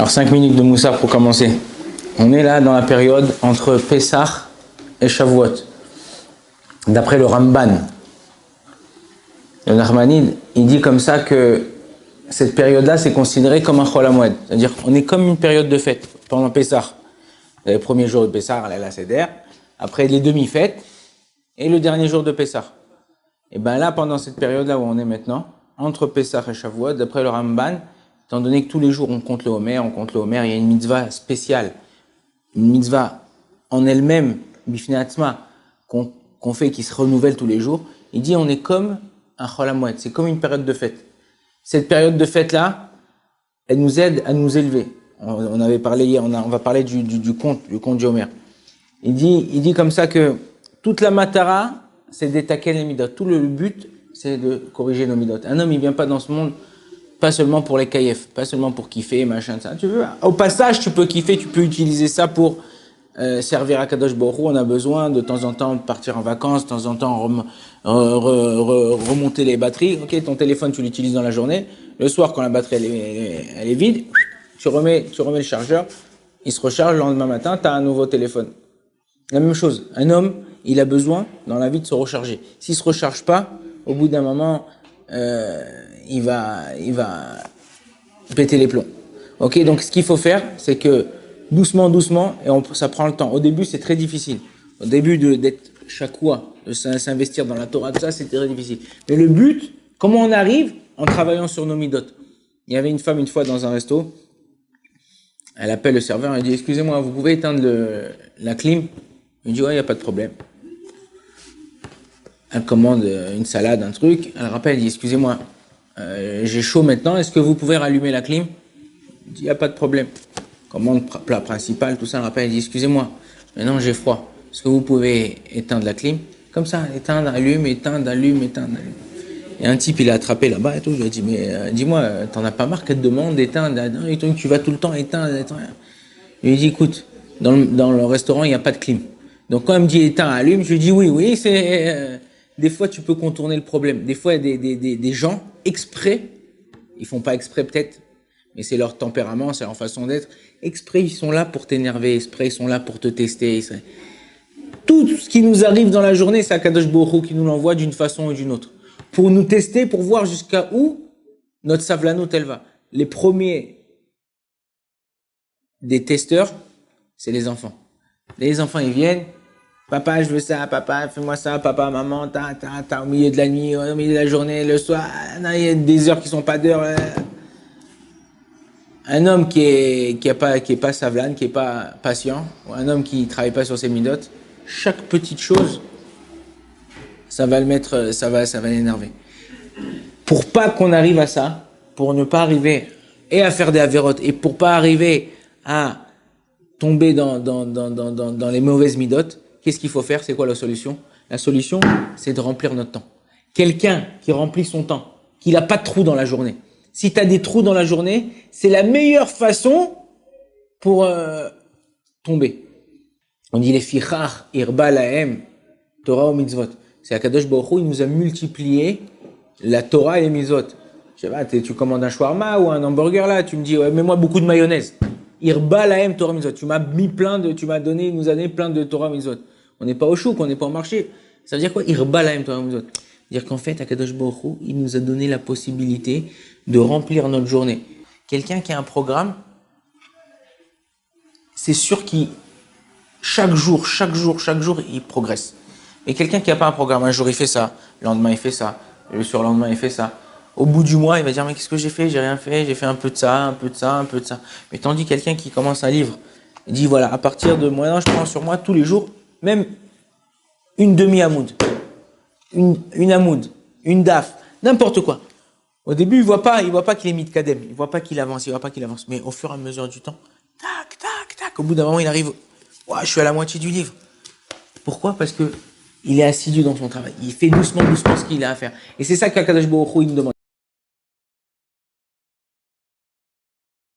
Alors 5 minutes de Moussar pour commencer. On est là dans la période entre Pessah et Shavuot. D'après le Ramban, le Nachmanide, il dit comme ça que cette période-là, c'est considéré comme un Chol HaMoed. C'est-à-dire on est comme une période de fête pendant Pessah. Le premier jour de Pessah, la Seder. Après les demi-fêtes et le dernier jour de Pessah. Et bien là, pendant cette période-là où on est maintenant, entre Pessah et Shavuot, d'après le Ramban, étant donné que tous les jours on compte le Homer, il y a une mitzvah spéciale, une mitzvah en elle-même, Bifnei Atzma, qu'on fait, qui se renouvelle tous les jours. Il dit on est comme un Chol HaMoed, c'est comme une période de fête. Cette période de fête-là, elle nous aide à nous élever. On avait parlé hier, on va parler du conte du Homer. Il dit comme ça que toute la matara, c'est d'étaquer les midot. Tout le but, c'est de corriger nos midot. Un homme, il vient pas dans ce monde, pas seulement pour les kaïefs, pas seulement pour kiffer, machin, ça. Tu veux, au passage, tu peux kiffer, tu peux utiliser ça pour servir à Kadosh Baruch Hu. On a besoin de temps en temps de partir en vacances, de temps en temps remonter les batteries. Ok, ton téléphone, tu l'utilises dans la journée. Le soir, quand la batterie elle est vide, tu remets le chargeur, il se recharge. Le lendemain matin, tu as un nouveau téléphone. La même chose, un homme, il a besoin dans la vie de se recharger. S'il se recharge pas, au bout d'un moment, il va péter les plombs. Ok, donc ce qu'il faut faire, c'est que doucement, et ça prend le temps. Au début, c'est très difficile. Au début d'être chakoua, de s'investir dans la Torah, tout ça, c'est très difficile. Mais le but, comment on arrive? En travaillant sur nos midot. Il y avait une femme une fois dans un resto. Elle appelle le serveur, elle dit, excusez-moi, vous pouvez éteindre la clim? Il dit, ouais, il n'y a pas de problème. Elle commande une salade, un truc. Elle rappelle, elle dit, excusez-moi, j'ai chaud maintenant, est-ce que vous pouvez rallumer la clim? Il dit, il n'y a pas de problème. Commande plat principal, tout ça. Elle rappelle, elle dit, excusez-moi, maintenant j'ai froid. Est-ce que vous pouvez éteindre la clim? Comme ça, éteindre, allume, éteindre, allume, éteindre, allume. Et un type, il a attrapé là-bas et tout. Je lui ai dit, mais dis-moi, t'en as pas marre qu'elle te demande d'éteindre? Tu vas tout le temps éteindre. Je lui ai dit, écoute, dans le restaurant, il n'y a pas de clim. Donc quand elle me dit éteins, allume, je lui dis oui, c'est des fois tu peux contourner le problème. Des fois des gens exprès, ils font pas exprès peut-être, mais c'est leur tempérament, c'est leur façon d'être. Exprès ils sont là pour t'énerver, exprès ils sont là pour te tester. Tout ce qui nous arrive dans la journée, c'est Akadosh Baruch Hu qui nous l'envoie d'une façon ou d'une autre, pour nous tester, pour voir jusqu'à où notre savlanout elle va. Les premiers des testeurs, c'est les enfants. Les enfants ils viennent. Papa, je veux ça, papa, fais-moi ça, papa, maman, au milieu de la nuit, au milieu de la journée, le soir, il y a des heures qui sont pas d'heures. Un homme qui est pas savlane, qui est pas patient, ou un homme qui travaille pas sur ses midotes, chaque petite chose, ça va l'énerver. Pour pas qu'on arrive à ça, pour ne pas arriver et à faire des avérotes, et pour pas arriver à tomber dans les mauvaises midotes, qu'est-ce qu'il faut faire? C'est quoi la solution? La solution, c'est de remplir notre temps. Quelqu'un qui remplit son temps, qui n'a pas de trous dans la journée. Si tu as des trous dans la journée, c'est la meilleure façon pour tomber. On dit les fichar, irba lahem, Torah ou mitzvot. C'est Akadosh Baruch Hu, il nous a multiplié la Torah et les mitzvot. Je sais pas, tu commandes un shawarma ou un hamburger là, tu me dis, ouais, mets-moi beaucoup de mayonnaise. Irba lahem Torah mitzvot. Tu nous as donné plein de Torah mitzvot. On n'est pas au chouk, on n'est pas au marché. Ça veut dire quoi? Irba lahem Torah mitzvot. C'est-à-dire qu'en fait, Akadosh Baruch Hu, il nous a donné la possibilité de remplir notre journée. Quelqu'un qui a un programme, c'est sûr qu'il chaque jour, il progresse. Et quelqu'un qui n'a pas un programme, un jour il fait ça, le lendemain il fait ça, le surlendemain il fait ça. Au bout du mois, il va dire, mais qu'est-ce que j'ai fait? J'ai rien fait, j'ai fait un peu de ça, un peu de ça, un peu de ça. Mais tandis quelqu'un qui commence un livre, il dit, voilà, à partir de maintenant, je prends sur moi tous les jours, même une demi-amoud, une amoud, une daf, n'importe quoi. Au début, il voit pas qu'il est mitkadem, il voit pas qu'il avance, Mais au fur et à mesure du temps, tac, au bout d'un moment, il arrive, je suis à la moitié du livre. Pourquoi? Parce que il est assidu dans son travail. Il fait doucement ce qu'il a à faire. Et c'est ça qu'Akadosh Baruch Hu, il nous demande.